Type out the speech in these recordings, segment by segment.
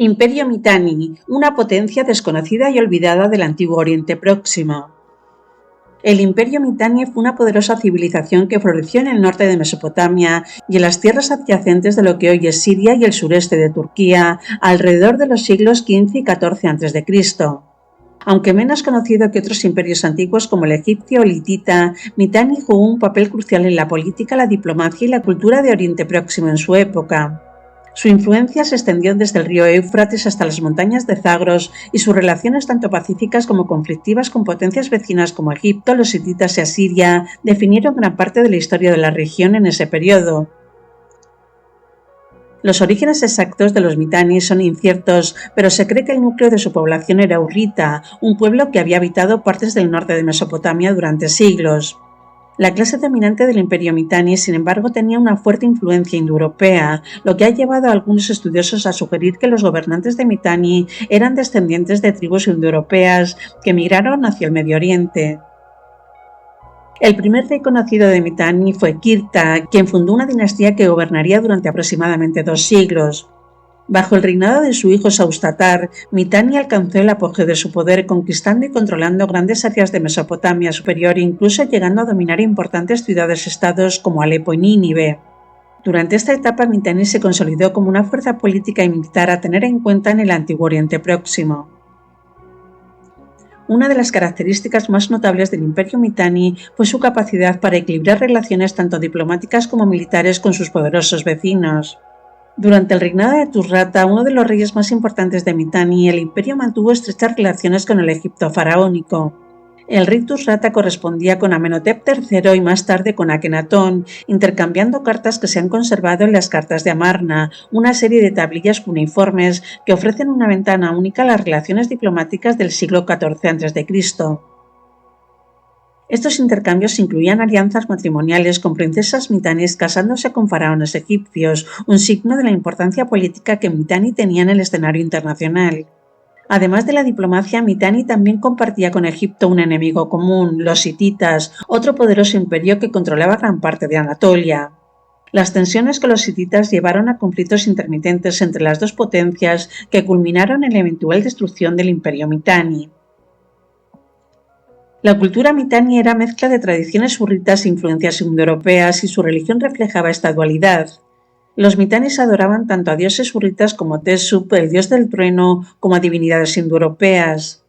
Imperio Mitanni, una potencia desconocida y olvidada del antiguo Oriente Próximo. El Imperio Mitanni fue una poderosa civilización que floreció en el norte de Mesopotamia y en las tierras adyacentes de lo que hoy es Siria y el sureste de Turquía, alrededor de los siglos XV y XIV a.C. Aunque menos conocido que otros imperios antiguos como el egipcio o el hitita, Mitanni jugó un papel crucial en la política, la diplomacia y la cultura de Oriente Próximo en su época. Su influencia se extendió desde el río Éufrates hasta las montañas de Zagros y sus relaciones tanto pacíficas como conflictivas con potencias vecinas como Egipto, los hititas y Asiria definieron gran parte de la historia de la región en ese periodo. Los orígenes exactos de los Mitanni son inciertos, pero se cree que el núcleo de su población era Urrita, un pueblo que había habitado partes del norte de Mesopotamia durante siglos. La clase dominante del Imperio Mitanni, sin embargo, tenía una fuerte influencia indoeuropea, lo que ha llevado a algunos estudiosos a sugerir que los gobernantes de Mitanni eran descendientes de tribus indoeuropeas que migraron hacia el Medio Oriente. El primer rey conocido de Mitanni fue Kirta, quien fundó una dinastía que gobernaría durante aproximadamente 2 siglos. Bajo el reinado de su hijo Saustatar, Mitanni alcanzó el apogeo de su poder conquistando y controlando grandes áreas de Mesopotamia superior, incluso llegando a dominar importantes ciudades-estados como Alepo y Nínive. Durante esta etapa, Mitanni se consolidó como una fuerza política y militar a tener en cuenta en el antiguo Oriente Próximo. Una de las características más notables del Imperio Mitanni fue su capacidad para equilibrar relaciones tanto diplomáticas como militares con sus poderosos vecinos. Durante el reinado de Tushratta, uno de los reyes más importantes de Mitanni, el imperio mantuvo estrechas relaciones con el Egipto faraónico. El rey Tushratta correspondía con Amenhotep III y más tarde con Akenatón, intercambiando cartas que se han conservado en las cartas de Amarna, una serie de tablillas cuneiformes que ofrecen una ventana única a las relaciones diplomáticas del siglo XIV a.C. Estos intercambios incluían alianzas matrimoniales con princesas mitanis casándose con faraones egipcios, un signo de la importancia política que Mitanni tenía en el escenario internacional. Además de la diplomacia, Mitanni también compartía con Egipto un enemigo común, los hititas, otro poderoso imperio que controlaba gran parte de Anatolia. Las tensiones con los hititas llevaron a conflictos intermitentes entre las dos potencias que culminaron en la eventual destrucción del imperio Mitanni. La cultura Mitanni era mezcla de tradiciones hurritas e influencias indoeuropeas y su religión reflejaba esta dualidad. Los Mitannis adoraban tanto a dioses hurritas como Teshup, el dios del trueno, como a divinidades indoeuropeas.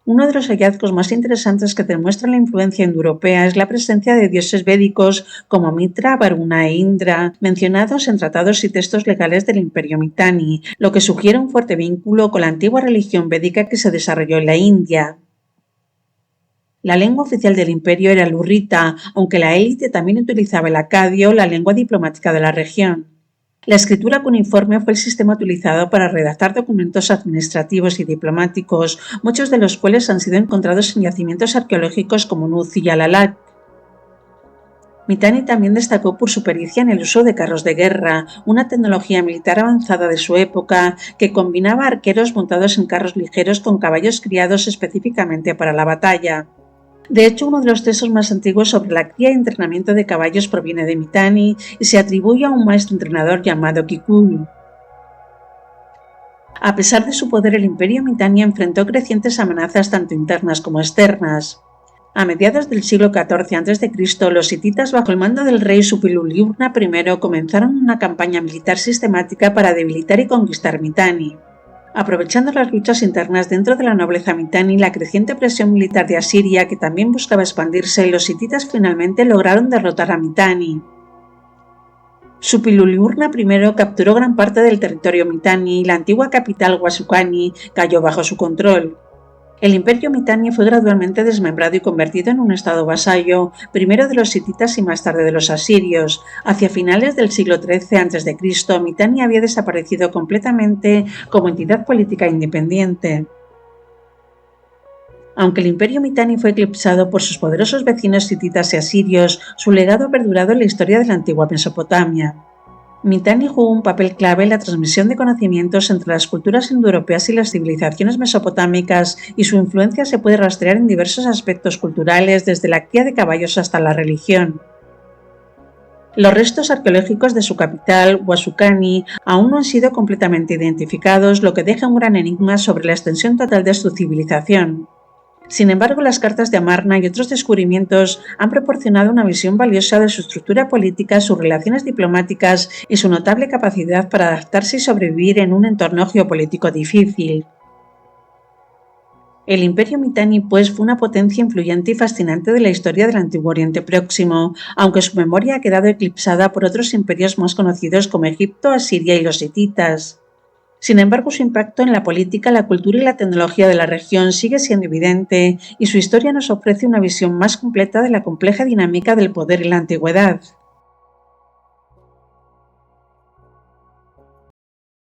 Uno de los hallazgos más interesantes que demuestran la influencia indoeuropea es la presencia de dioses védicos como Mitra, Varuna e Indra, mencionados en tratados y textos legales del Imperio Mitanni, lo que sugiere un fuerte vínculo con la antigua religión védica que se desarrolló en la India. La lengua oficial del imperio era el hurrita, aunque la élite también utilizaba el acadio, la lengua diplomática de la región. La escritura cuneiforme fue el sistema utilizado para redactar documentos administrativos y diplomáticos, muchos de los cuales han sido encontrados en yacimientos arqueológicos como Nuz y Yalalak. Mitanni también destacó por su pericia en el uso de carros de guerra, una tecnología militar avanzada de su época que combinaba arqueros montados en carros ligeros con caballos criados específicamente para la batalla. De hecho, uno de los textos más antiguos sobre la cría y entrenamiento de caballos proviene de Mitanni y se atribuye a un maestro entrenador llamado Kikuyu. A pesar de su poder, el imperio Mitanni enfrentó crecientes amenazas tanto internas como externas. A mediados del siglo XIV a.C., los hititas bajo el mando del rey Suppiluliuma I comenzaron una campaña militar sistemática para debilitar y conquistar Mitanni. Aprovechando las luchas internas dentro de la nobleza Mitanni y la creciente presión militar de Asiria, que también buscaba expandirse, los hititas finalmente lograron derrotar a Mitanni. Suppiluliuma I capturó gran parte del territorio Mitanni y la antigua capital Huasukani cayó bajo su control. El imperio Mitanni fue gradualmente desmembrado y convertido en un estado vasallo, primero de los hititas y más tarde de los asirios. Hacia finales del siglo XIII a.C., Mitanni había desaparecido completamente como entidad política independiente. Aunque el imperio Mitanni fue eclipsado por sus poderosos vecinos hititas y asirios, su legado ha perdurado en la historia de la antigua Mesopotamia. Mitanni jugó un papel clave en la transmisión de conocimientos entre las culturas indoeuropeas y las civilizaciones mesopotámicas, y su influencia se puede rastrear en diversos aspectos culturales, desde la cría de caballos hasta la religión. Los restos arqueológicos de su capital, Huasukani, aún no han sido completamente identificados, lo que deja un gran enigma sobre la extensión total de su civilización. Sin embargo, las cartas de Amarna y otros descubrimientos han proporcionado una visión valiosa de su estructura política, sus relaciones diplomáticas y su notable capacidad para adaptarse y sobrevivir en un entorno geopolítico difícil. El Imperio Mitanni, pues, fue una potencia influyente y fascinante de la historia del Antiguo Oriente Próximo, aunque su memoria ha quedado eclipsada por otros imperios más conocidos como Egipto, Asiria y los hititas. Sin embargo, su impacto en la política, la cultura y la tecnología de la región sigue siendo evidente, y su historia nos ofrece una visión más completa de la compleja dinámica del poder en la antigüedad.